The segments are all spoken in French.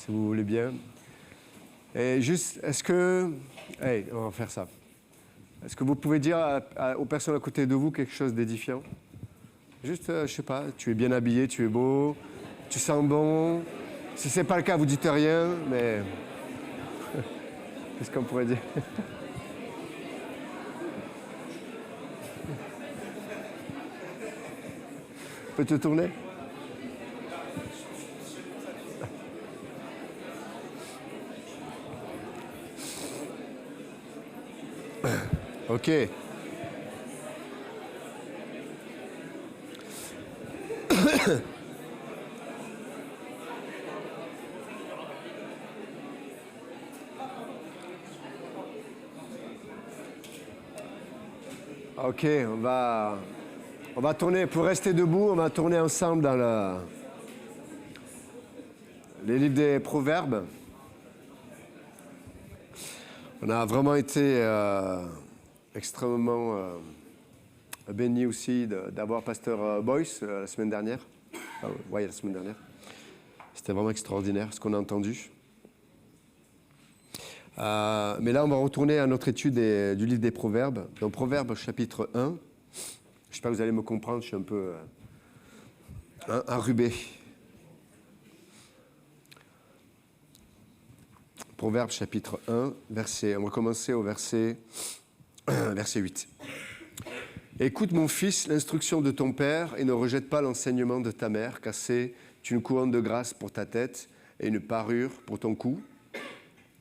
si vous voulez bien. Et juste, est-ce que... Hey, on va faire ça. Est-ce que vous pouvez dire aux personnes à côté de vous quelque chose d'édifiant? Juste, je sais pas, tu es bien habillé, tu es beau, tu sens bon. Si c'est pas le cas, vous dites rien, mais... Qu'est-ce qu'on pourrait dire? Peux te tourner? Ok. Ok, on va tourner, pour rester debout, on va tourner ensemble dans les livres des Proverbes. On a vraiment été extrêmement bénis aussi d'avoir Pasteur Boyce la semaine dernière. Oui, la semaine dernière. C'était vraiment extraordinaire ce qu'on a entendu. Mais là, on va retourner à notre étude du livre des Proverbes. Dans Proverbes chapitre 1, je ne sais pas, vous allez me comprendre, je suis un peu enrhumé. Proverbes chapitre 1, on va commencer au verset 8. « Écoute mon fils l'instruction de ton père et ne rejette pas l'enseignement de ta mère, car c'est une couronne de grâce pour ta tête et une parure pour ton cou.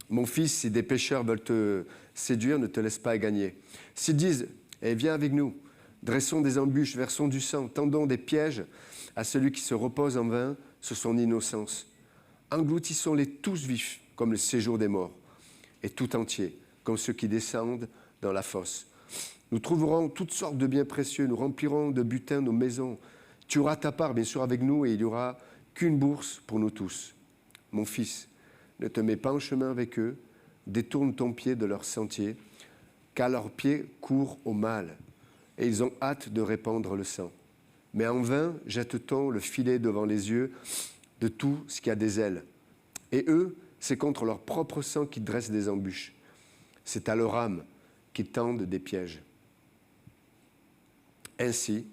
Mon fils, si des pécheurs veulent te séduire, ne te laisse pas gagner. S'ils disent « Eh, viens avec nous, dressons des embûches, versons du sang, tendons des pièges à celui qui se repose en vain sur son innocence. Engloutissons-les tous vifs, comme le séjour des morts, et tout entier, comme ceux qui descendent dans la fosse. Nous trouverons toutes sortes de biens précieux, nous remplirons de butin nos maisons. Tu auras ta part, bien sûr, avec nous, et il n'y aura qu'une bourse pour nous tous. Mon fils, ne te mets pas en chemin avec eux, détourne ton pied de leur sentier, car leurs pieds courent au mal, et ils ont hâte de répandre le sang. Mais en vain jette-t-on le filet devant les yeux de tout ce qui a des ailes. Et eux, c'est contre leur propre sang qu'ils dressent des embûches. C'est à leur âme qu'ils tendent des pièges. Ainsi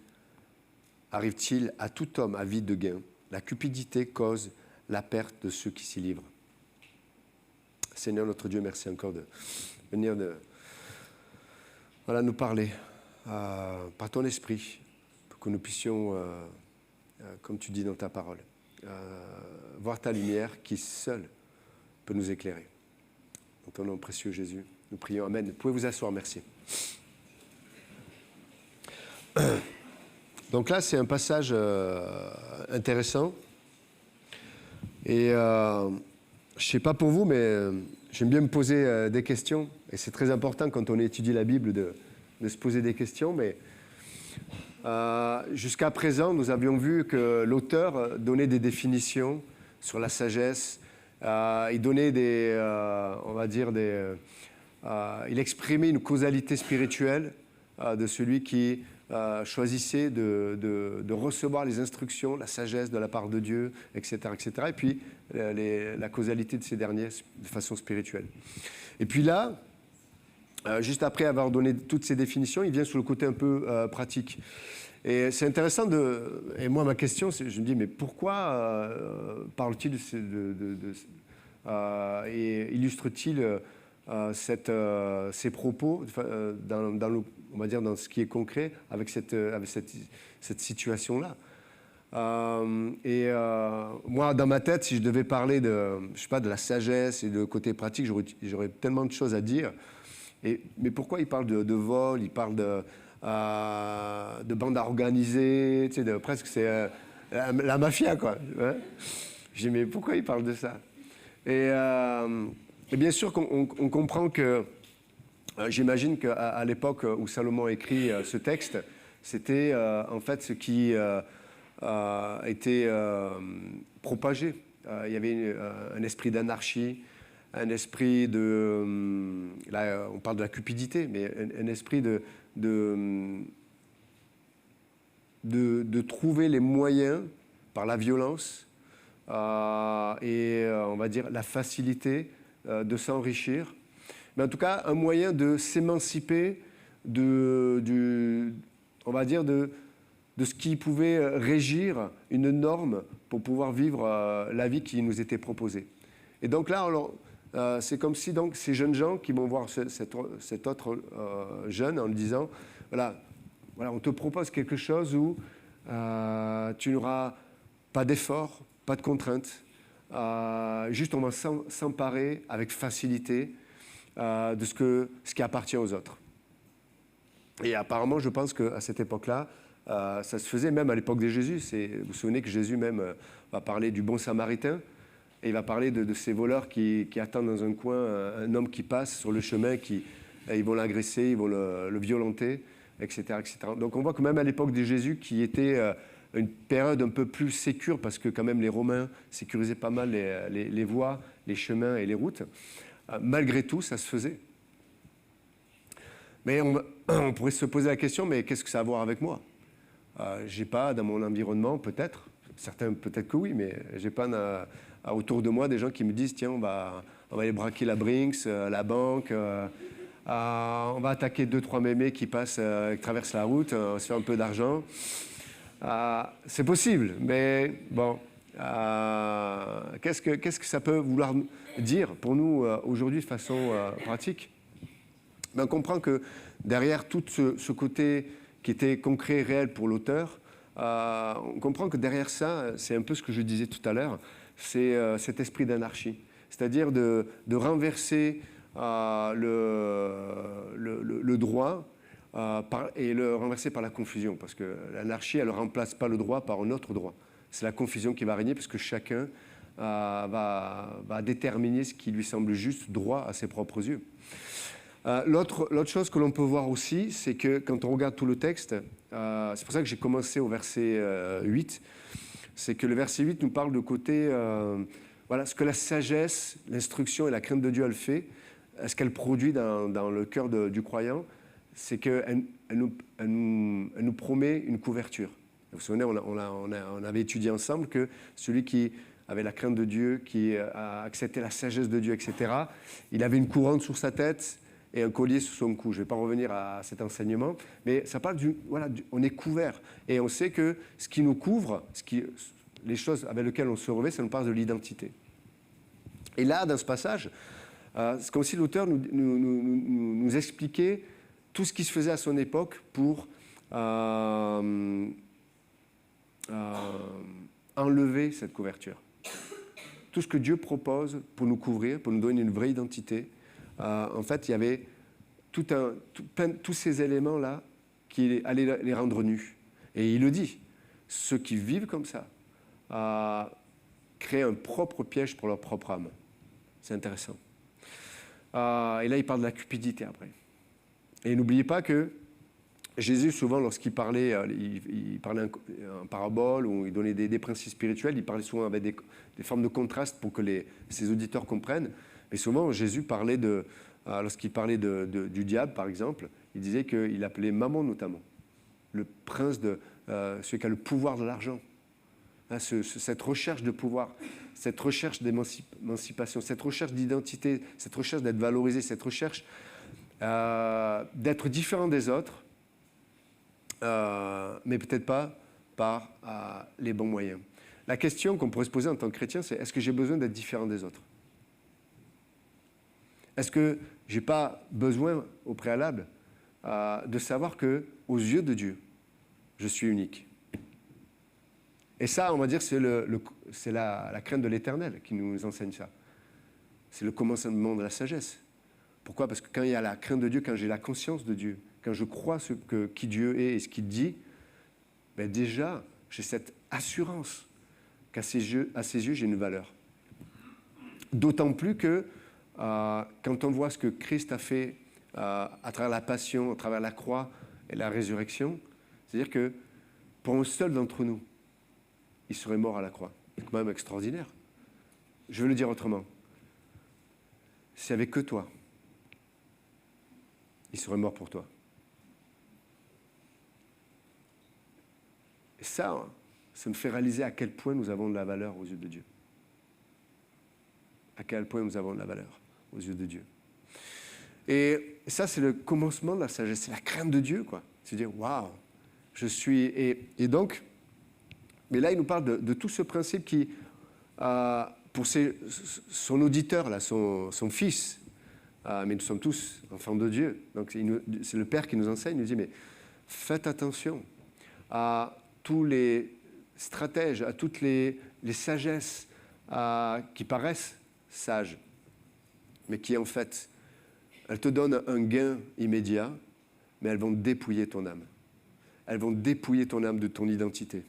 arrive-t-il à tout homme avide de gain. La cupidité cause la perte de ceux qui s'y livrent. » Seigneur notre Dieu, merci encore de venir nous parler par ton esprit, pour que nous puissions, comme tu dis dans ta parole, voir ta lumière qui seule peut nous éclairer. Dans ton nom précieux Jésus, nous prions. Amen. Vous pouvez vous asseoir, merci. Donc là, c'est un passage intéressant. Et je ne sais pas pour vous, mais j'aime bien me poser des questions. Et c'est très important quand on étudie la Bible de se poser des questions. Mais jusqu'à présent, nous avions vu que l'auteur donnait des définitions sur la sagesse. Il donnait il exprimait une causalité spirituelle de celui qui choisissait de recevoir les instructions, la sagesse de la part de Dieu, etc. etc. Et puis la causalité de ces derniers de façon spirituelle. Et puis là, juste après avoir donné toutes ces définitions, il vient sur le côté un peu pratique. Et c'est intéressant et moi, ma question, je me dis, mais pourquoi parle-t-il et illustre-t-il ces propos on va dire dans ce qui est concret avec cette situation-là. Moi, dans ma tête, si je devais parler de la sagesse et de côté pratique, j'aurais tellement de choses à dire. Mais pourquoi il parle de vol, il parle de bande organisée, tu sais, presque c'est la mafia, quoi. Hein. Je dis, mais pourquoi il parle de ça? Et bien sûr qu'on comprend que, j'imagine qu'à l'époque où Salomon a écrit ce texte, c'était en fait ce qui était propagé. Il y avait un esprit d'anarchie, un esprit là on parle de la cupidité, mais un esprit de trouver les moyens, par la violence, on va dire la facilité de s'enrichir. Mais en tout cas, un moyen de s'émanciper on va dire de ce qui pouvait régir une norme pour pouvoir vivre la vie qui nous était proposée. Et donc là, c'est comme si donc, ces jeunes gens qui vont voir cet autre jeune en lui disant, voilà, on te propose quelque chose où tu n'auras pas d'effort, pas de contrainte, juste on va s'emparer avec facilité de ce qui appartient aux autres. Et apparemment, je pense qu'à cette époque-là, ça se faisait même à l'époque de Jésus. Vous vous souvenez que Jésus même va parler du bon samaritain, et il va parler de ces voleurs qui attendent dans un coin un homme qui passe sur le chemin, ils vont l'agresser, ils vont le violenter, etc., etc. Donc on voit que même à l'époque de Jésus, qui était une période un peu plus sécure, parce que quand même les Romains sécurisaient pas mal les voies, les chemins et les routes, malgré tout, ça se faisait. Mais on pourrait se poser la question, mais qu'est-ce que ça a à voir avec moi ? J'ai pas dans mon environnement, peut-être, certains peut-être que oui, mais j'ai pas autour de moi des gens qui me disent, tiens, on va aller braquer la Brinks, la banque, on va attaquer 2-3 mémés qui traversent la route, on se fait un peu d'argent. C'est possible, mais bon, qu'est-ce que ça peut vouloir dire pour nous aujourd'hui de façon pratique ? Ben, on comprend que derrière tout ce côté qui était concret et réel pour l'auteur, on comprend que derrière ça, c'est un peu ce que je disais tout à l'heure, c'est cet esprit d'anarchie, c'est-à-dire de renverser le droit et le renverser par la confusion, parce que l'anarchie, elle ne remplace pas le droit par un autre droit. C'est la confusion qui va régner, parce que chacun va déterminer ce qui lui semble juste, droit à ses propres yeux. L'autre chose que l'on peut voir aussi, c'est que quand on regarde tout le texte, c'est pour ça que j'ai commencé au verset 8, c'est que le verset 8 nous parle de côté, ce que la sagesse, l'instruction et la crainte de Dieu, elle fait, ce qu'elle produit dans le cœur du croyant, c'est qu'elle nous promet une couverture. Vous vous souvenez, on avait étudié ensemble que celui qui avait la crainte de Dieu, qui a accepté la sagesse de Dieu, etc., il avait une couronne sur sa tête et un collier sur son cou. Je ne vais pas revenir à cet enseignement, mais ça parle on est couvert. Et on sait que ce qui nous couvre, les choses avec lesquelles on se revêt, ça nous parle de l'identité. Et là, dans ce passage, c'est comme si l'auteur nous expliquait tout ce qui se faisait à son époque pour enlever cette couverture. Tout ce que Dieu propose pour nous couvrir, pour nous donner une vraie identité, en fait, il y avait tous ces éléments-là qui allaient les rendre nus. Et il le dit, ceux qui vivent comme ça créent un propre piège pour leur propre âme. C'est intéressant. Et là, il parle de la cupidité après. Et n'oubliez pas que Jésus, souvent, lorsqu'il parlait, il parlait en parabole ou il donnait des principes spirituels, il parlait souvent avec des formes de contraste pour que ses auditeurs comprennent. Mais souvent, Jésus parlait lorsqu'il parlait du diable, par exemple, il disait qu'il appelait Mammon notamment, le prince celui qui a le pouvoir de l'argent. Cette recherche de pouvoir, cette recherche d'émancipation, cette recherche d'identité, cette recherche d'être valorisé, cette recherche d'être différent des autres, mais peut-être pas par les bons moyens. La question qu'on pourrait se poser en tant que chrétien, c'est est-ce que j'ai besoin d'être différent des autres ? Est-ce que je n'ai pas besoin, au préalable, de savoir qu'aux yeux de Dieu, je suis unique ? Et ça, on va dire, c'est la crainte de l'Éternel qui nous enseigne ça. C'est le commencement de la sagesse. Pourquoi ? Parce que quand il y a la crainte de Dieu, quand j'ai la conscience de Dieu, quand je crois qui Dieu est et ce qu'il dit, ben déjà, j'ai cette assurance qu'à ses yeux, j'ai une valeur. D'autant plus que quand on voit ce que Christ a fait à travers la passion, à travers la croix et la résurrection, c'est-à-dire que pour un seul d'entre nous, il serait mort à la croix. C'est quand même extraordinaire. Je veux le dire autrement. S'il n'y avait que toi, il serait mort pour toi. Et ça me fait réaliser à quel point nous avons de la valeur aux yeux de Dieu. à quel point nous avons de la valeur aux yeux de Dieu. Et ça, c'est le commencement de la sagesse, c'est la crainte de Dieu, quoi. C'est dire, waouh, je suis... Et donc, mais là, il nous parle de tout ce principe qui, pour son auditeur, là, son fils, mais nous sommes tous enfants de Dieu, donc c'est le Père qui nous enseigne, il nous dit, mais faites attention à tous les stratèges, à toutes les sagesses qui paraissent sages, mais qui en fait, elles te donnent un gain immédiat, mais elles vont dépouiller ton âme. Elles vont dépouiller ton âme de ton identité.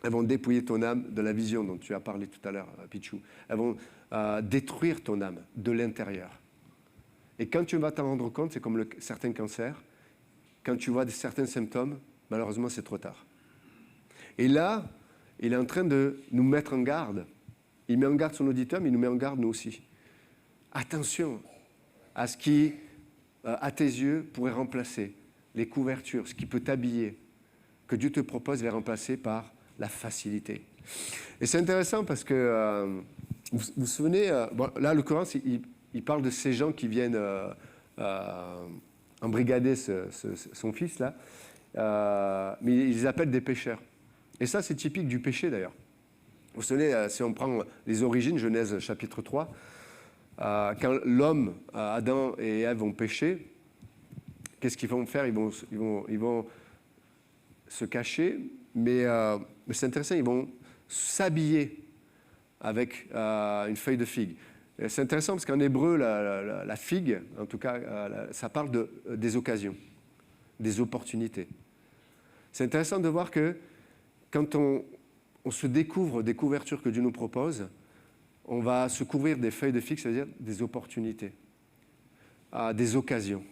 Elles vont dépouiller ton âme de la vision dont tu as parlé tout à l'heure, Pichou. Elles vont détruire ton âme de l'intérieur. Et quand tu vas t'en rendre compte, c'est comme certains cancers, quand tu vois certains symptômes, malheureusement, c'est trop tard. Et là, il est en train de nous mettre en garde. Il met en garde son auditeur, mais il nous met en garde nous aussi. Attention à ce qui, à tes yeux, pourrait remplacer les couvertures, ce qui peut t'habiller, que Dieu te propose, les remplacer par la facilité. Et c'est intéressant parce que, vous vous souvenez, bon, là, en l'occurrence, il parle de ces gens qui viennent embrigader son fils, là, mais ils les appellent des pécheurs. Et ça, c'est typique du péché, d'ailleurs. Vous savez, si on prend les origines, Genèse chapitre 3, quand l'homme, Adam et Ève ont péché, qu'est-ce qu'ils vont faire? Ils vont se cacher, mais c'est intéressant, ils vont s'habiller avec une feuille de figue. Et c'est intéressant parce qu'en hébreu, la figue, en tout cas, ça parle des occasions, des opportunités. C'est intéressant de voir que quand on se découvre des couvertures que Dieu nous propose, on va se couvrir des feuilles de figue, c'est-à-dire des opportunités, des occasions.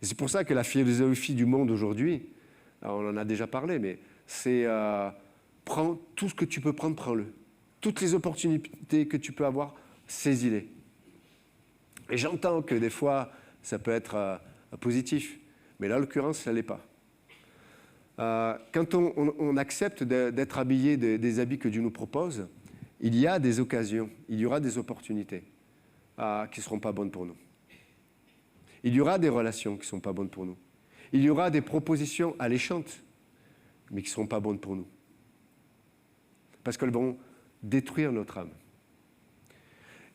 Et c'est pour ça que la philosophie du monde aujourd'hui, on en a déjà parlé, mais c'est prends tout ce que tu peux prendre, prends-le. Toutes les opportunités que tu peux avoir, saisis-les. Et j'entends que des fois, ça peut être positif, mais là, en l'occurrence, ça ne l'est pas. Quand on accepte d'être habillé des habits que Dieu nous propose, il y a des occasions, il y aura des opportunités qui ne seront pas bonnes pour nous. Il y aura des relations qui ne sont pas bonnes pour nous. Il y aura des propositions alléchantes, mais qui ne seront pas bonnes pour nous. Parce qu'elles vont détruire notre âme.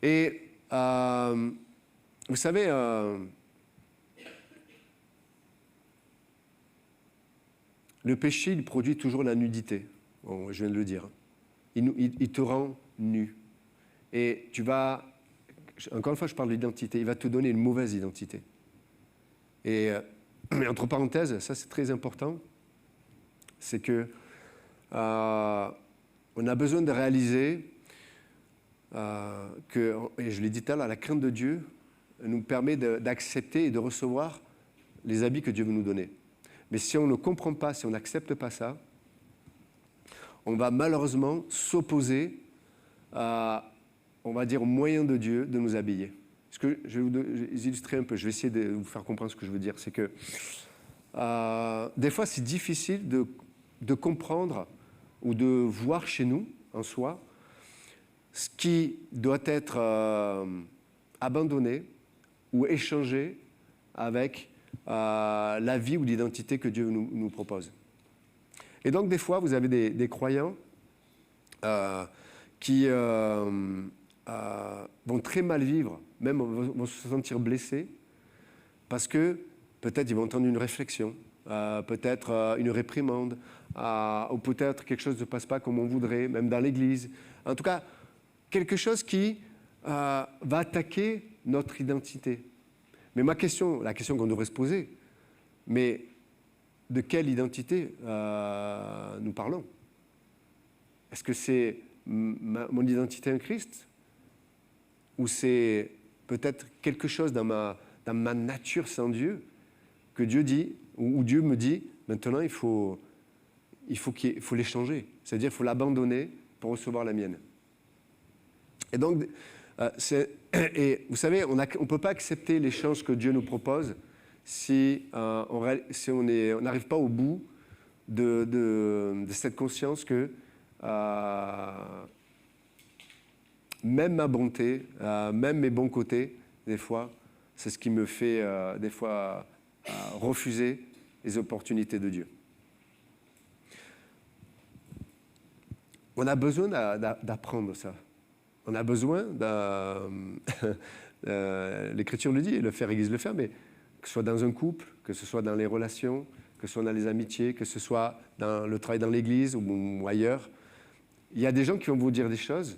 Et vous savez, le péché, il produit toujours la nudité. Bon, je viens de le dire. Il te rend nu. Et tu vas, encore une fois, je parle d'identité, il va te donner une mauvaise identité. Et mais entre parenthèses, ça c'est très important, c'est que on a besoin de réaliser que, et je l'ai dit tout à l'heure, la crainte de Dieu nous permet d'accepter et de recevoir les habits que Dieu veut nous donner. Mais si on ne comprend pas, si on n'accepte pas ça, on va malheureusement s'opposer à, on va dire, au moyen de Dieu de nous habiller. Ce que je vais vous illustrer un peu, je vais essayer de vous faire comprendre ce que je veux dire. C'est que des fois, c'est difficile de comprendre ou de voir chez nous, en soi, ce qui doit être abandonné ou échangé avec la vie ou l'identité que Dieu nous propose. Et donc, des fois, vous avez des croyants qui vont très mal vivre, même vont se sentir blessés, parce que peut-être ils vont entendre une réflexion, peut-être une réprimande, ou peut-être quelque chose ne se passe pas comme on voudrait, même dans l'Église. En tout cas, quelque chose qui va attaquer notre identité. Mais la question qu'on devrait se poser, mais de quelle identité nous parlons? Est-ce que c'est mon identité en Christ? Ou c'est peut-être quelque chose dans ma nature sans Dieu que Dieu dit, ou Dieu me dit, maintenant il faut l'échanger. C'est-à-dire qu'il faut l'abandonner pour recevoir la mienne. Et donc, et vous savez, on ne peut pas accepter l'échange que Dieu nous propose si on n'arrive pas au bout de cette conscience que même ma bonté, même mes bons côtés, des fois, c'est ce qui me fait, des fois, refuser les opportunités de Dieu. On a besoin d'apprendre ça. On a besoin l'Écriture le dit, et le faire, l'Église le fait, mais que ce soit dans un couple, que ce soit dans les relations, que ce soit dans les amitiés, que ce soit dans le travail dans l'Église ou ailleurs, il y a des gens qui vont vous dire des choses.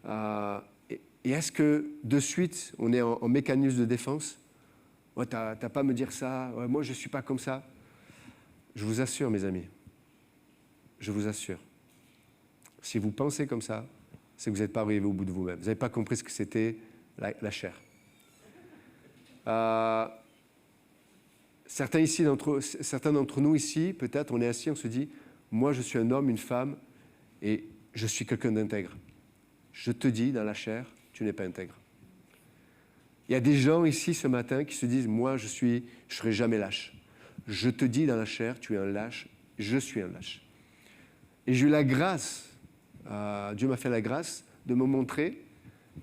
Et est-ce que de suite, on est en mécanisme de défense? Ouais, t'as pas à me dire ça, ouais, moi je ne suis pas comme ça. Je vous assure, mes amis, je vous assure, si vous pensez comme ça, c'est que vous n'êtes pas arrivé au bout de vous-même. Vous n'avez pas compris ce que c'était la chair. Certains d'entre nous ici, peut-être, on est assis, on se dit, moi je suis un homme, une femme, et je suis quelqu'un d'intègre. Je te dis, dans la chair, tu n'es pas intègre. Il y a des gens ici ce matin qui se disent, moi je serai jamais lâche. Je te dis dans la chair, tu es un lâche, je suis un lâche. Et j'ai eu la grâce, Dieu m'a fait la grâce de me montrer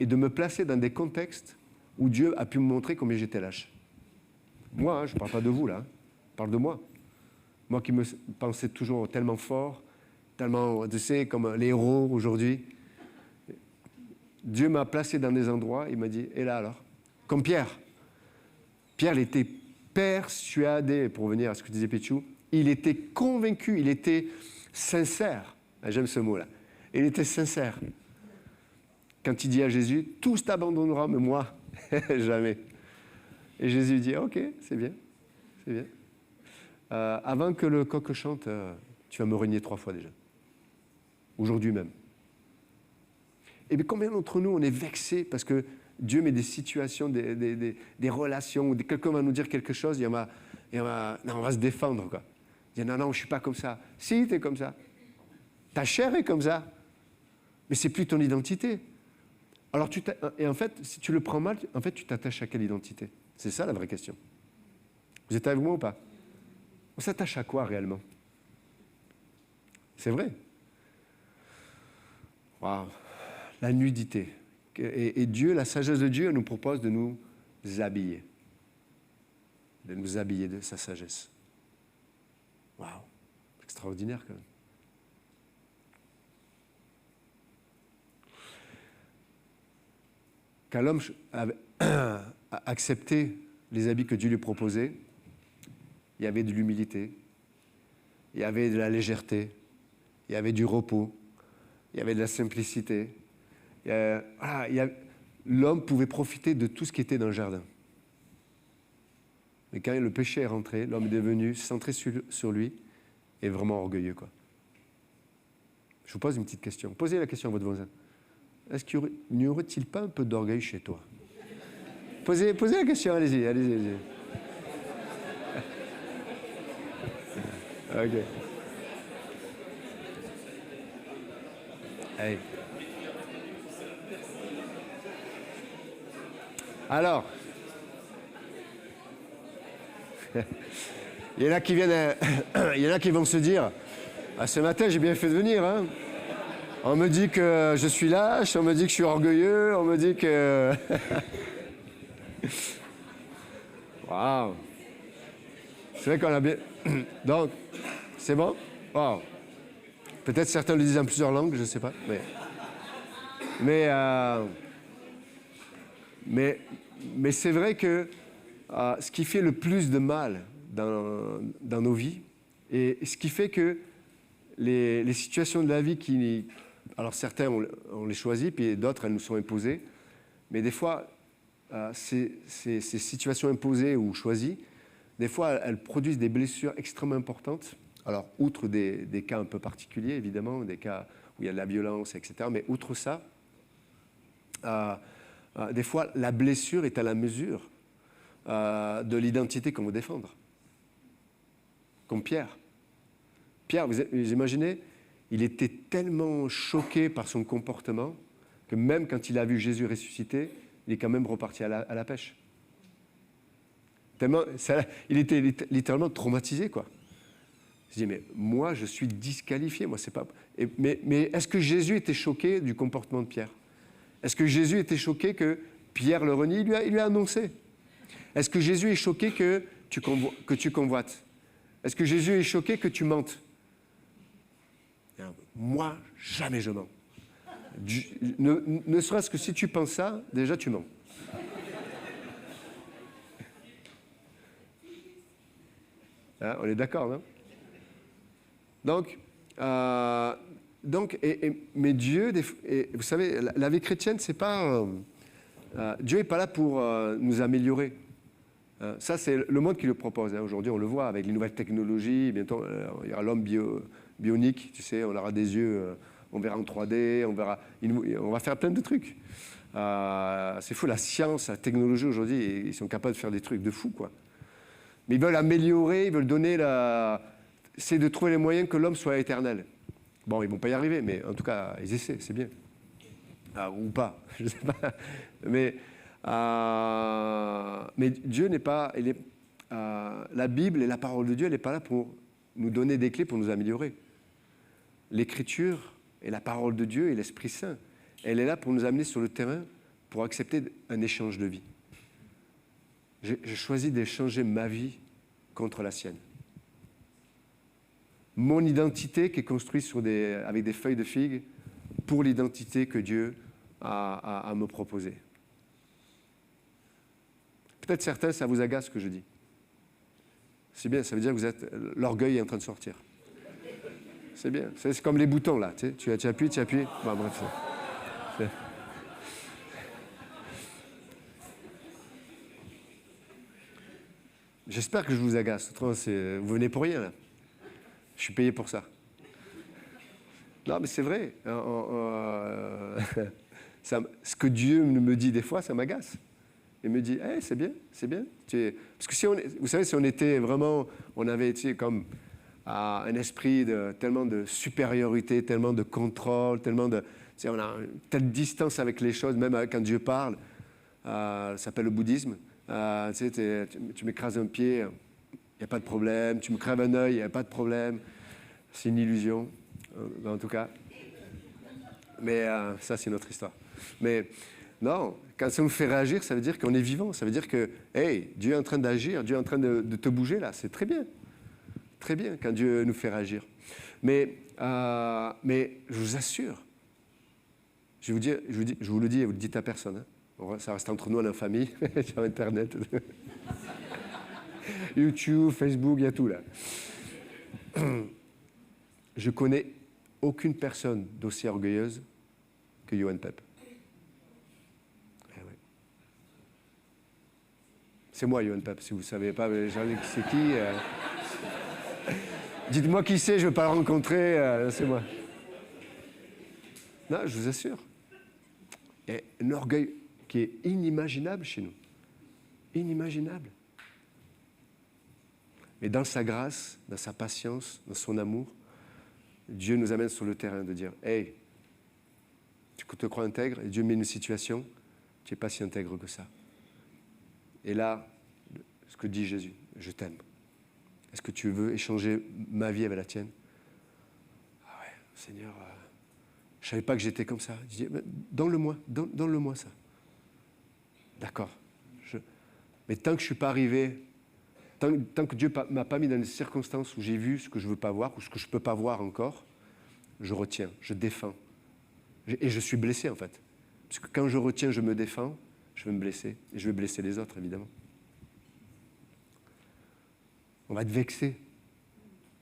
et de me placer dans des contextes où Dieu a pu me montrer combien j'étais lâche. Moi, je ne parle pas de vous là, je parle de moi. Moi qui me pensais toujours tellement fort, tellement, tu sais, comme les héros aujourd'hui. Dieu m'a placé dans des endroits, il m'a dit, et là alors? Comme Pierre. Pierre, il était persuadé, pour revenir à ce que disait Péchou, il était convaincu, il était sincère. J'aime ce mot-là. Il était sincère. Quand il dit à Jésus, tous t'abandonneront, mais moi, jamais. Et Jésus dit, ok, c'est bien, c'est bien. Avant que le coq chante, tu vas me renier 3 fois déjà. Aujourd'hui même. Et bien combien d'entre nous, on est vexés parce que Dieu met des situations, des relations, où quelqu'un va nous dire quelque chose, non, on va se défendre, quoi. Il dit, non, je ne suis pas comme ça. Si, tu es comme ça. Ta chair est comme ça. Mais ce n'est plus ton identité. Alors, et en fait, si tu le prends mal, en fait, tu t'attaches à quelle identité? C'est ça la vraie question. Vous êtes avec moi ou pas? On s'attache à quoi réellement? C'est vrai. Waouh. La nudité. Et Dieu, la sagesse de Dieu, elle nous propose de nous habiller. De nous habiller de sa sagesse. Waouh. Extraordinaire quand même. Quand l'homme a accepté les habits que Dieu lui proposait, il y avait de l'humilité, il y avait de la légèreté, il y avait du repos, il y avait de la simplicité. L'homme pouvait profiter de tout ce qui était dans le jardin. Mais quand le péché est rentré, l'homme est devenu centré sur lui et vraiment orgueilleux, quoi. Je vous pose une petite question. Posez la question à votre voisin. Est-ce qu'il n'y aurait-il pas un peu d'orgueil chez toi? Posez la question, allez-y. Ok. Allez. Alors, il y en a qui vont se dire, ce matin j'ai bien fait de venir, hein. On me dit que je suis lâche, on me dit que je suis orgueilleux, on me dit que... Waouh. C'est vrai qu'on a bien... Donc, c'est bon? Waouh. Peut-être certains le disent en plusieurs langues, je ne sais pas. Mais c'est vrai que ce qui fait le plus de mal dans nos vies, et ce qui fait que les situations de la vie qui... Alors certains, on les choisit, puis d'autres, elles nous sont imposées. Mais des fois, ces situations imposées ou choisies, des fois, elles produisent des blessures extrêmement importantes. Alors, outre des cas un peu particuliers, évidemment, des cas où il y a de la violence, etc. Mais outre ça, des fois, la blessure est à la mesure de l'identité qu'on veut défendre. Comme Pierre. Pierre, vous imaginez, il était tellement choqué par son comportement que même quand il a vu Jésus ressuscité, il est quand même reparti à la pêche. Tellement, il était littéralement traumatisé, quoi. Il se dit, mais moi, je suis disqualifié. Moi, c'est pas... mais est-ce que Jésus était choqué du comportement de Pierre? Est-ce que Jésus était choqué que Pierre le renie? Il lui a annoncé. Est-ce que Jésus est choqué que tu convoites? Est-ce que Jésus est choqué que tu mentes? Moi, jamais je mens. Ne serait-ce que si tu penses ça, déjà tu mens. Hein, on est d'accord, non? Mais Dieu, vous savez, la vie chrétienne, c'est pas... Dieu n'est pas là pour nous améliorer. Ça, c'est le monde qui le propose. Hein. Aujourd'hui, on le voit avec les nouvelles technologies. Bientôt, il y aura l'homme bionique, tu sais, on aura des yeux, on verra en 3D, on va faire plein de trucs. C'est fou, la science, la technologie aujourd'hui, ils sont capables de faire des trucs de fou, quoi. Mais ils veulent améliorer, ils veulent donner c'est de trouver les moyens que l'homme soit éternel. Bon, ils ne vont pas y arriver, mais en tout cas, ils essaient, c'est bien. Ou pas, je ne sais pas. Mais Dieu n'est pas... la Bible et la parole de Dieu, elle n'est pas là pour nous donner des clés pour nous améliorer. L'Écriture et la parole de Dieu et l'Esprit Saint, elle est là pour nous amener sur le terrain pour accepter un échange de vie. J'ai choisi d'échanger ma vie contre la sienne. Mon identité qui est construite avec des feuilles de figue pour l'identité que Dieu a à me proposer. Peut-être certains, ça vous agace ce que je dis. C'est bien, ça veut dire que l'orgueil est en train de sortir. C'est bien. C'est comme les boutons, là. Tu appuies. Bon, bref. J'espère que je vous agace. Autrement, vous venez pour rien, là. Je suis payé pour ça. Non, mais c'est vrai. Ce que Dieu me dit des fois, ça m'agace. Il me dit, hey, c'est bien. Parce que vous savez, si on était vraiment, on avait été comme un esprit tellement de supériorité, tellement de contrôle, on a une telle distance avec les choses, même quand Dieu parle, ça s'appelle le bouddhisme. Tu m'écrases un pied, il n'y a pas de problème. Tu me crèves un œil, il n'y a pas de problème. C'est une illusion, en tout cas. Mais ça, c'est notre histoire. Mais non, quand ça nous fait réagir, ça veut dire qu'on est vivant. Ça veut dire que, hey, Dieu est en train d'agir, Dieu est en train de te bouger là. C'est très bien. Très bien quand Dieu nous fait réagir. Mais je vous assure, je vous le dis et vous le dites à personne. Hein. Ça reste entre nous à la famille, sur Internet. YouTube, Facebook, il y a tout là. Je connais aucune personne d'aussi orgueilleuse que Johan Pep. Eh ouais. C'est moi, Johan Pep, si vous ne savez pas, c'est qui Dites-moi qui c'est, je ne veux pas le rencontrer, c'est moi. Non, je vous assure. Il y a un orgueil qui est inimaginable chez nous. Inimaginable. Mais dans sa grâce, dans sa patience, dans son amour, Dieu nous amène sur le terrain de dire, hey, tu te crois intègre, et Dieu met une situation, tu n'es pas si intègre que ça. Et là, ce que dit Jésus, je t'aime. Est-ce que tu veux échanger ma vie avec la tienne? Ah ouais, Seigneur, je ne savais pas que j'étais comme ça. Je dis, donne-le-moi, donne-le-moi ça. D'accord. Mais tant que je ne suis pas arrivé, tant que Dieu ne m'a pas mis dans des circonstances où j'ai vu ce que je ne veux pas voir, ou ce que je ne peux pas voir encore, je retiens, je défends. Et je suis blessé, en fait. Parce que quand je retiens, je me défends, je vais me blesser. Et je vais blesser les autres, évidemment. On va être vexé.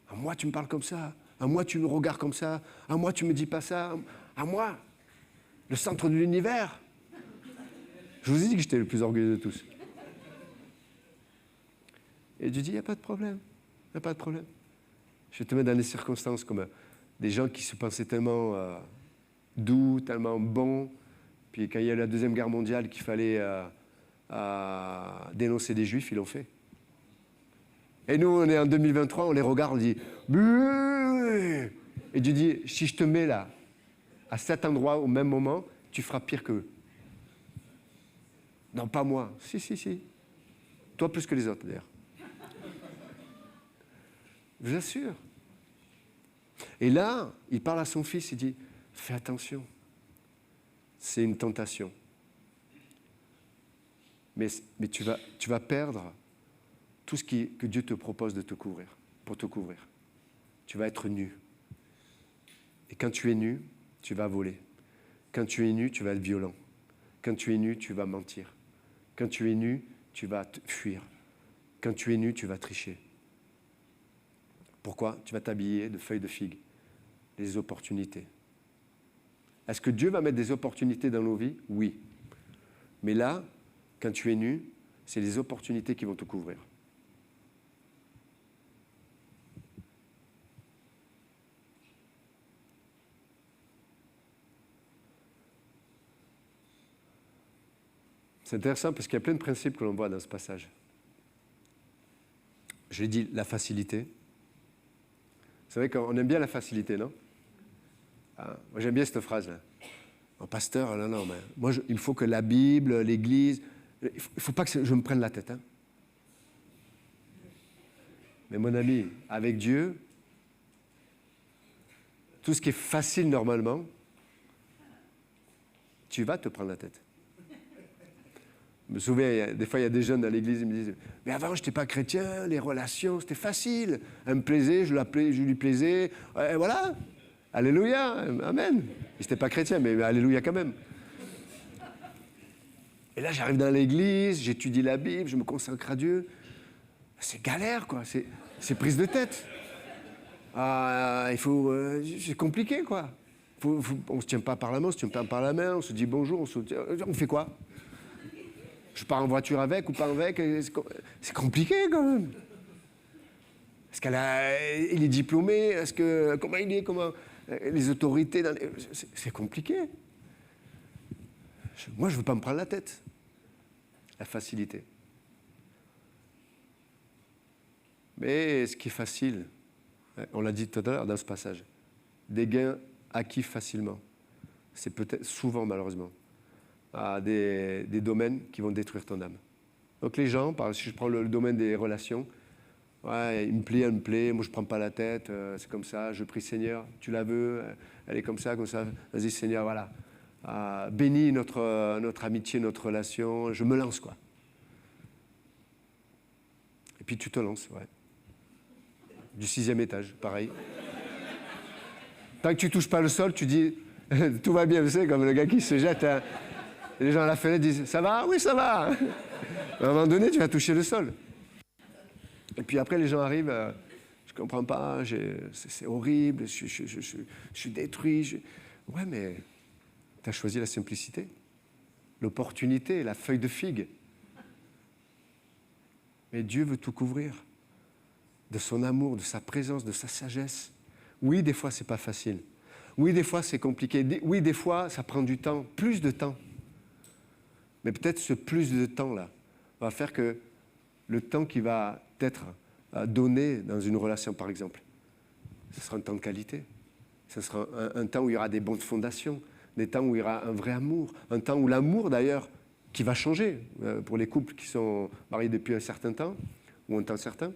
À moi, tu me parles comme ça. À moi, tu me regardes comme ça. À moi, tu ne me dis pas ça. À moi, le centre de l'univers. Je vous ai dit que j'étais le plus orgueilleux de tous. Et Dieu dit, il n'y a pas de problème. Il n'y a pas de problème. Je vais te mettre dans des circonstances comme des gens qui se pensaient tellement doux, tellement bons. Puis quand il y a eu la Deuxième Guerre mondiale, qu'il fallait dénoncer des Juifs, ils l'ont fait. Et nous, on est en 2023, on les regarde, on dit Buh! Et Dieu dit, si je te mets là, à cet endroit, au même moment, tu feras pire qu'eux. Non, pas moi. Si. Toi plus que les autres, d'ailleurs. Je vous assure. Et là, il parle à son fils, il dit, fais attention. c'est une tentation. Mais tu vas perdre tout ce que Dieu te propose de te couvrir, pour te couvrir. Tu vas être nu. Et quand tu es nu, tu vas voler. Quand tu es nu, tu vas être violent. Quand tu es nu, tu vas mentir. Quand tu es nu, tu vas fuir. Quand tu es nu, tu vas tricher. Pourquoi? Tu vas t'habiller de feuilles de figue, des opportunités. Est-ce que Dieu va mettre des opportunités dans nos vies? Oui. Mais là, quand tu es nu, c'est les opportunités qui vont te couvrir. C'est intéressant parce qu'il y a plein de principes que l'on voit dans ce passage. Je l'ai dit, la facilité. C'est vrai qu'on aime bien la facilité, non? Moi, j'aime bien cette phrase-là. Oh, pasteur, non, mais moi, il faut que la Bible, l'Église, il ne faut pas que je me prenne la tête. Hein. Mais mon ami, avec Dieu, tout ce qui est facile normalement, tu vas te prendre la tête. Je me souviens, des fois, il y a des jeunes dans l'église, ils me disent « Mais avant, je n'étais pas chrétien, les relations, c'était facile. Elle me plaisait, je lui plaisais. Et voilà. Alléluia, amen. » Ils n'étaient pas chrétiens, mais alléluia quand même. Et là, j'arrive dans l'église, j'étudie la Bible, je me consacre à Dieu. C'est galère, quoi. C'est prise de tête. C'est compliqué, quoi. On ne se tient pas par la main, on ne se tient pas par la main, on se dit bonjour, on fait quoi? Je pars en voiture avec ou pas avec, c'est compliqué quand même. Est-ce il est diplômé? Comment il est? Les autorités? C'est compliqué. Moi, je ne veux pas me prendre la tête. La facilité. Mais ce qui est facile, on l'a dit tout à l'heure dans ce passage, des gains acquis facilement, c'est peut-être souvent malheureusement à des domaines qui vont détruire ton âme. Donc les gens, si je prends le domaine des relations, ouais, il me plaît, elle me plaît, moi je ne prends pas la tête, c'est comme ça, je prie Seigneur, tu la veux, elle est comme ça, vas-y Seigneur, voilà. Bénis notre amitié, notre relation, je me lance, quoi. Et puis tu te lances, ouais. Du 6e étage, pareil. Tant que tu ne touches pas le sol, tu dis, tout va bien, vous savez, comme le gars qui se jette. Hein. Les gens à la fenêtre disent, ça va? Oui, ça va. À un moment donné, tu vas toucher le sol. Et puis après, les gens arrivent, je ne comprends pas, c'est horrible, je suis détruit. Ouais, mais tu as choisi la simplicité, l'opportunité, la feuille de figue. Mais Dieu veut tout couvrir. De son amour, de sa présence, de sa sagesse. Oui, des fois, ce n'est pas facile. Oui, des fois, c'est compliqué. Oui, des fois, ça prend du temps, plus de temps. Mais peut-être ce plus de temps-là va faire que le temps qui va être donné dans une relation, par exemple, ce sera un temps de qualité. Ce sera un temps où il y aura des bonnes fondations, des temps où il y aura un vrai amour, un temps où l'amour, d'ailleurs, qui va changer pour les couples qui sont mariés depuis un certain temps, ou un temps certain.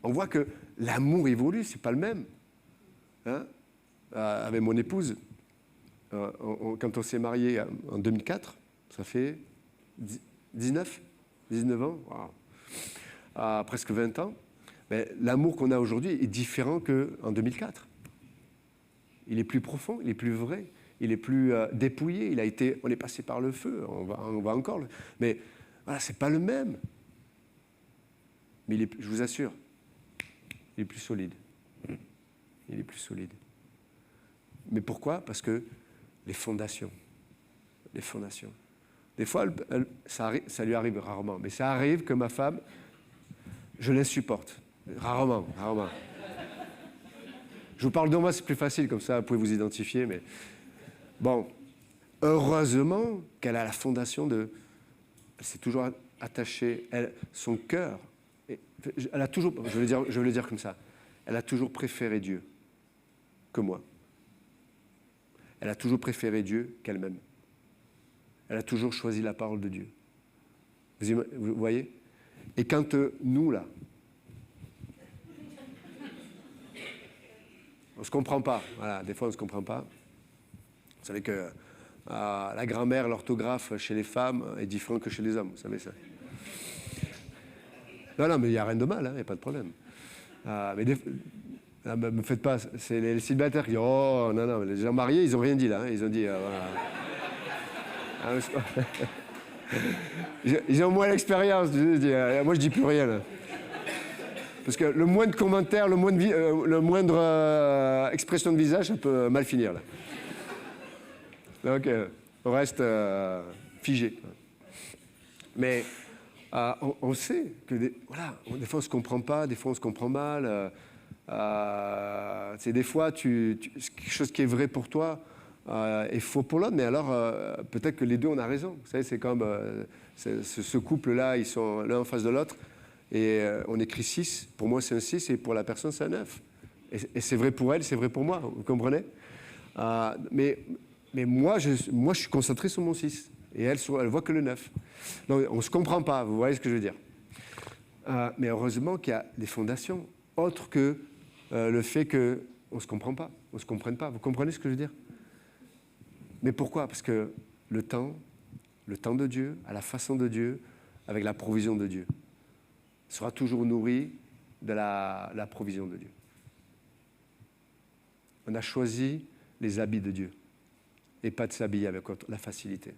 On voit que l'amour évolue, ce n'est pas le même. Hein? Avec mon épouse, quand on s'est mariés en 2004, ça fait 19 ans, wow. Presque 20 ans, mais l'amour qu'on a aujourd'hui est différent qu'en 2004. Il est plus profond, il est plus vrai, il est plus dépouillé, on est passé par le feu, on va encore. Mais voilà, ce n'est pas le même. Mais je vous assure, il est plus solide. Il est plus solide. Mais pourquoi? Parce que les fondations. Des fois, ça lui arrive rarement. Mais ça arrive que ma femme, je l'insupporte. Rarement. Je vous parle de moi, c'est plus facile, comme ça, vous pouvez vous identifier. Mais bon, heureusement qu'elle a la fondation de... Elle s'est toujours attachée, son cœur... Elle a toujours, je vais le dire comme ça, elle a toujours préféré Dieu que moi. Elle a toujours préféré Dieu qu'elle-même. Elle a toujours choisi la parole de Dieu. Vous voyez? Et quand nous, là, on ne se comprend pas, voilà, des fois on ne se comprend pas. Vous savez que la grammaire, l'orthographe chez les femmes est différent que chez les hommes, vous savez ça. Non, mais il n'y a rien de mal, il n'y a pas de problème. Mais me faites pas, c'est les célibataires qui disent oh non, les gens mariés, ils n'ont rien dit là, ils ont dit voilà. Ils ont moins l'expérience, moi je dis plus rien là. Parce que le moindre commentaire, le moindre expression de visage, ça peut mal finir là. Donc on reste figé. Mais on sait que des fois on se comprend pas, des fois on se comprend mal. C'est des fois quelque chose qui est vrai pour toi est faux pour l'autre, mais alors peut-être que les deux on a raison. Vous savez, c'est comme ce couple-là, ils sont l'un en face de l'autre et on écrit 6. Pour moi c'est un 6 et pour la personne c'est un 9. Et c'est vrai pour elle, c'est vrai pour moi, vous comprenez mais moi je suis concentré sur mon 6 et elle voit que le 9. Donc on ne se comprend pas, vous voyez ce que je veux dire. Mais heureusement qu'il y a des fondations autres que le fait qu'on ne se comprend pas, on ne se comprenne pas. Vous comprenez ce que je veux dire? Mais pourquoi? Parce que le temps de Dieu, à la façon de Dieu, avec la provision de Dieu, sera toujours nourri de la provision de Dieu. On a choisi les habits de Dieu et pas de s'habiller avec la facilité,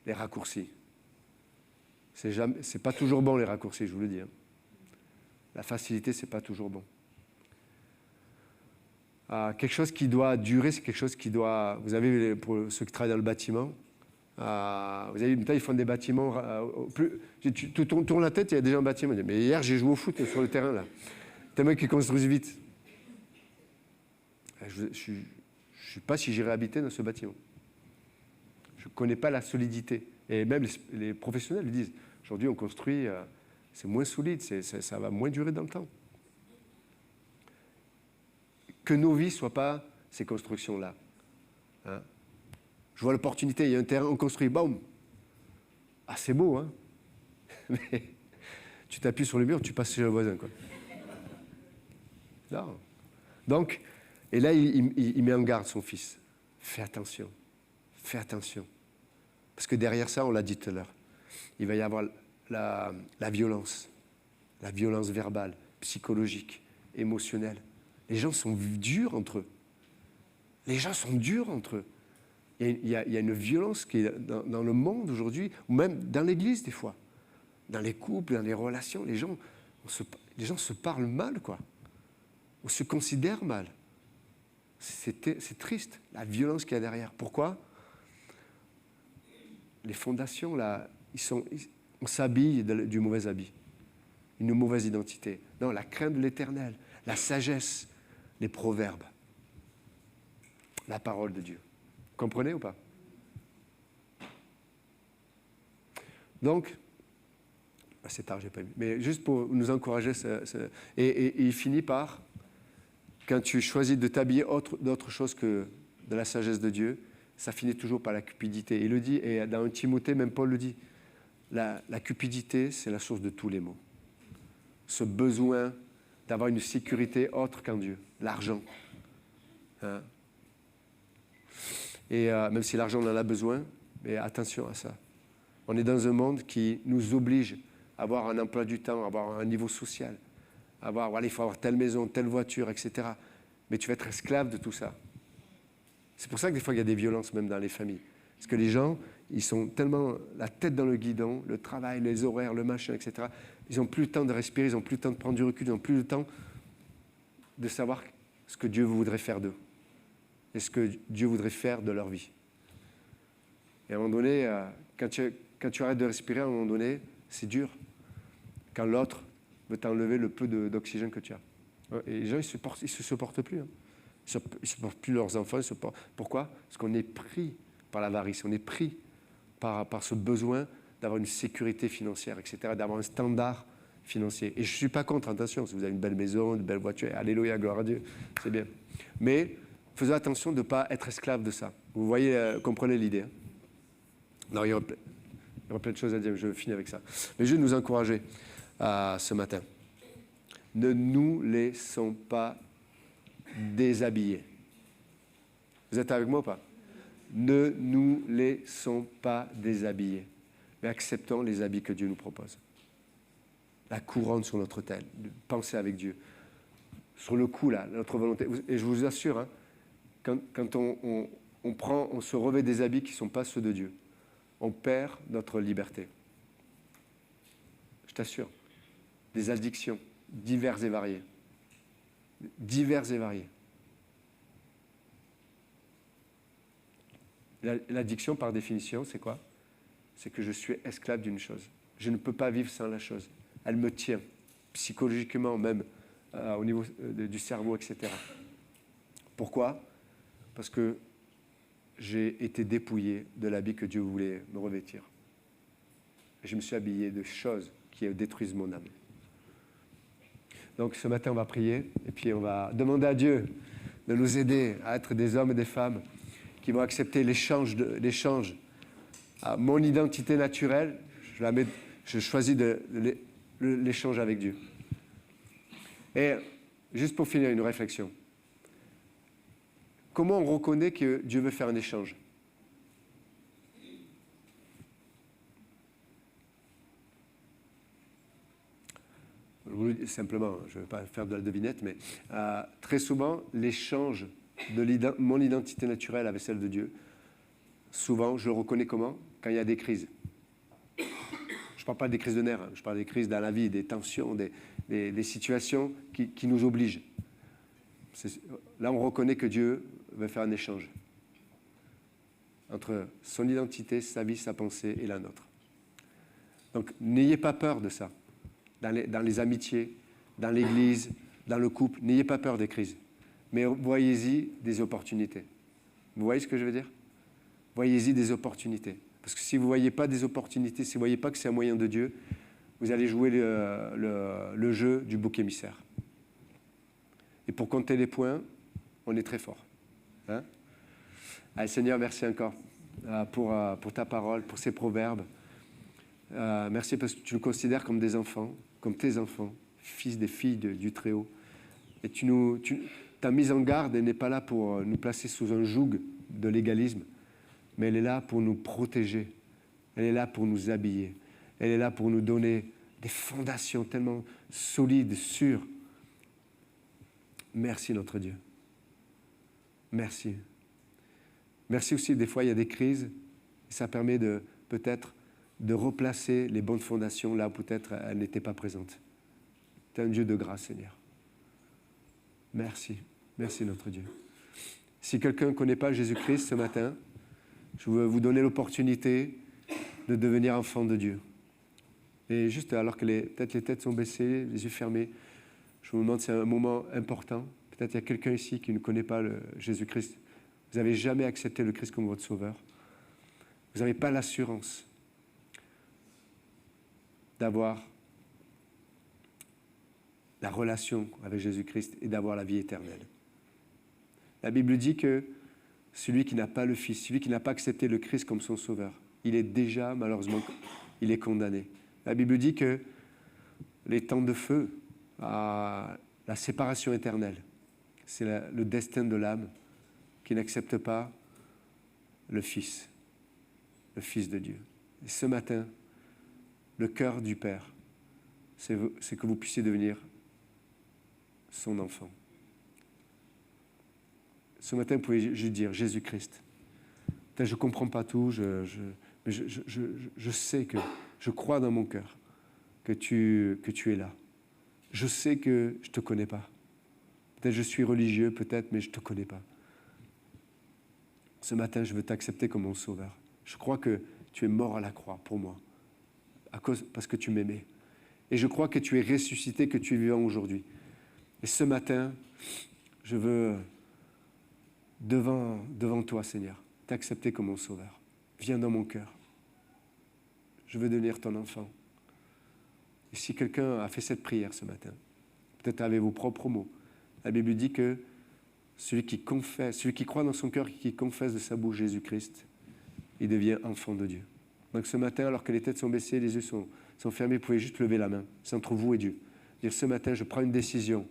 les raccourcis. C'est pas toujours bon les raccourcis, je vous le dis. La facilité, c'est pas toujours bon. Quelque chose qui doit durer, c'est quelque chose qui doit... Vous avez, pour ceux qui travaillent dans le bâtiment, vous avez une taille, ils font des bâtiments... tu tournes la tête, il y a déjà un bâtiment. Mais hier, j'ai joué au foot sur le terrain, là. Tellement qu'ils construisent vite. Je ne sais pas si j'irai habiter dans ce bâtiment. Je ne connais pas la solidité. Et même les professionnels le disent. Aujourd'hui, on construit... c'est moins solide, ça va moins durer dans le temps. Que nos vies ne soient pas ces constructions-là. Je vois l'opportunité, il y a un terrain, on construit, boum. Ah, c'est beau, hein. Mais tu t'appuies sur le mur, tu passes chez le voisin, quoi. Non. Donc, et là, il met en garde son fils. Fais attention. Fais attention. Parce que derrière ça, on l'a dit tout à l'heure, il va y avoir la violence verbale, psychologique, émotionnelle. Les gens sont durs entre eux. Les gens sont durs entre eux. Il y a une violence qui est dans le monde aujourd'hui, ou même dans l'Église des fois. Dans les couples, dans les relations, les gens se parlent mal, quoi. On se considère mal. C'est triste, la violence qu'il y a derrière. Pourquoi? Les fondations, là, on s'habille du mauvais habit. Une mauvaise identité. Non, la crainte de l'Éternel, la sagesse, les proverbes, la parole de Dieu. Vous comprenez ou pas? Donc, c'est tard, j'ai pas vu, mais juste pour nous encourager, et il finit par, quand tu choisis de t'habiller d'autre chose que de la sagesse de Dieu, ça finit toujours par la cupidité. Il le dit, et dans 1 Timothée, même Paul le dit, la cupidité, c'est la source de tous les maux. Ce besoin d'avoir une sécurité autre qu'en Dieu, l'argent. Et même si l'argent, on en a besoin, mais attention à ça. On est dans un monde qui nous oblige à avoir un emploi du temps, à avoir un niveau social, il faut avoir telle maison, telle voiture, etc. Mais tu vas être esclave de tout ça. C'est pour ça que des fois, il y a des violences même dans les familles. Parce que les gens, ils sont tellement la tête dans le guidon, le travail, les horaires, le machin, etc. Ils n'ont plus le temps de respirer, ils n'ont plus le temps de prendre du recul, ils n'ont plus le temps de savoir ce que Dieu voudrait faire d'eux et ce que Dieu voudrait faire de leur vie. Et à un moment donné, quand tu arrêtes de respirer, à un moment donné, c'est dur. Quand l'autre veut t'enlever le peu d'oxygène que tu as. Et les gens, ils ne se supportent plus. Hein. Ils ne supportent plus leurs enfants. Pourquoi? Parce qu'on est pris par l'avarice, on est pris par ce besoin d'avoir une sécurité financière, etc., d'avoir un standard financier. Et je ne suis pas contre, attention, si vous avez une belle maison, une belle voiture, alléluia, gloire à Dieu, c'est bien. Mais faisons attention de ne pas être esclave de ça. Vous voyez, comprenez l'idée. Hein. Non, il y aura plein de choses à dire, je finis avec ça. Mais je vais nous encourager ce matin. Ne nous laissons pas déshabiller. Vous êtes avec moi ou pas? Ne nous laissons pas déshabiller, mais acceptons les habits que Dieu nous propose. La couronne sur notre tête, penser avec Dieu. Sur le coup, là, notre volonté. Et je vous assure, hein, quand on se revêt des habits qui ne sont pas ceux de Dieu, on perd notre liberté. Je t'assure. Des addictions diverses et variées. Diverses et variées. L'addiction, par définition, c'est quoi? C'est que je suis esclave d'une chose. Je ne peux pas vivre sans la chose. Elle me tient, psychologiquement même, au niveau du cerveau, etc. Pourquoi? Parce que j'ai été dépouillé de l'habit que Dieu voulait me revêtir. Et je me suis habillé de choses qui détruisent mon âme. Donc ce matin, on va prier et puis on va demander à Dieu de nous aider à être des hommes et des femmes qui vont accepter l'échange à mon identité naturelle. Je choisis l'échange avec Dieu. Et juste pour finir, une réflexion. Comment on reconnaît que Dieu veut faire un échange? Je vous le dis simplement, je ne vais pas faire de la devinette, mais très souvent, l'échange de mon identité naturelle avec celle de Dieu, souvent, je le reconnais comment? Quand il y a des crises. Je ne parle pas des crises de nerfs, hein, je parle des crises dans la vie, des tensions, des situations qui nous obligent. Là, on reconnaît que Dieu veut faire un échange entre son identité, sa vie, sa pensée et la nôtre. Donc, n'ayez pas peur de ça. Dans les amitiés, dans l'église, dans le couple, n'ayez pas peur des crises. Mais voyez-y des opportunités. Vous voyez ce que je veux dire? Voyez-y des opportunités. Parce que si vous ne voyez pas des opportunités, si vous ne voyez pas que c'est un moyen de Dieu, vous allez jouer le jeu du bouc émissaire. Et pour compter les points, on est très fort. Hein? Allez, Seigneur, merci encore pour ta parole, pour ces proverbes. Merci parce que tu nous considères comme des enfants, comme tes enfants, fils des filles du Très-Haut. Et ta mise en garde, elle n'est pas là pour nous placer sous un joug de légalisme, mais elle est là pour nous protéger. Elle est là pour nous habiller. Elle est là pour nous donner des fondations tellement solides, sûres. Merci notre Dieu. Merci. Merci aussi, des fois, il y a des crises. Ça permet peut-être de replacer les bonnes fondations là où peut-être elles n'étaient pas présentes. Tu es un Dieu de grâce, Seigneur. Merci. Merci notre Dieu. Si quelqu'un ne connaît pas Jésus-Christ ce matin, je veux vous donner l'opportunité de devenir enfant de Dieu. Et juste alors que peut-être les têtes sont baissées, les yeux fermés, je vous demande, c'est un moment important. Peut-être il y a quelqu'un ici qui ne connaît pas Jésus-Christ. Vous n'avez jamais accepté le Christ comme votre sauveur. Vous n'avez pas l'assurance d'avoir la relation avec Jésus-Christ et d'avoir la vie éternelle. La Bible dit que celui qui n'a pas le Fils, celui qui n'a pas accepté le Christ comme son sauveur, il est déjà, malheureusement, il est condamné. La Bible dit que les temps de feu, la séparation éternelle, c'est le destin de l'âme qui n'accepte pas le Fils de Dieu. Et ce matin, le cœur du Père, c'est que vous puissiez devenir son enfant. Ce matin, vous pouvez juste dire Jésus-Christ. Peut-être je ne comprends pas tout, mais je sais que, je crois dans mon cœur que tu es là. Je sais que je ne te connais pas. Peut-être je suis religieux, peut-être, mais je ne te connais pas. Ce matin, je veux t'accepter comme mon sauveur. Je crois que tu es mort à la croix pour moi, parce que tu m'aimais. Et je crois que tu es ressuscité, que tu es vivant aujourd'hui. Et ce matin, je veux, devant toi, Seigneur, t'accepter comme mon sauveur. Viens dans mon cœur. Je veux devenir ton enfant. Et si quelqu'un a fait cette prière ce matin, peut-être avec vos propres mots, la Bible dit que celui qui croit dans son cœur, qui confesse de sa bouche Jésus-Christ, il devient enfant de Dieu. Donc ce matin, alors que les têtes sont baissées, les yeux sont fermés, vous pouvez juste lever la main. C'est entre vous et Dieu. Dire ce matin, je prends une décision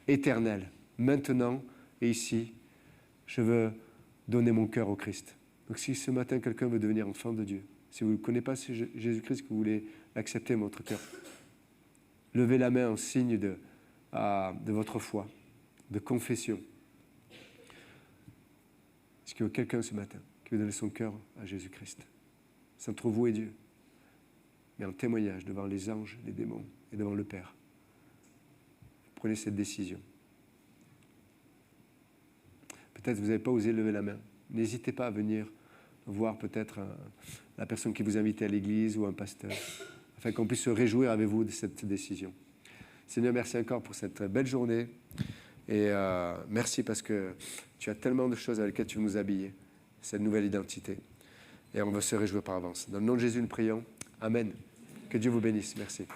éternelle, maintenant et ici, je veux donner mon cœur au Christ. Donc si ce matin quelqu'un veut devenir enfant de Dieu, si vous ne connaissez pas Jésus-Christ, que vous voulez l'accepter dans votre cœur, levez la main en signe de votre foi, de confession. Est-ce qu'il y a quelqu'un ce matin qui veut donner son cœur à Jésus-Christ? C'est entre vous et Dieu, mais en témoignage devant les anges, les démons et devant le Père. Prenez cette décision. Peut-être que vous n'avez pas osé lever la main. N'hésitez pas à venir voir peut-être la personne qui vous invite à l'église ou un pasteur, afin qu'on puisse se réjouir avec vous de cette décision. Seigneur, merci encore pour cette belle journée. Et merci parce que tu as tellement de choses avec lesquelles tu veux nous habiller, cette nouvelle identité. Et on va se réjouir par avance. Dans le nom de Jésus, nous prions. Amen. Que Dieu vous bénisse. Merci.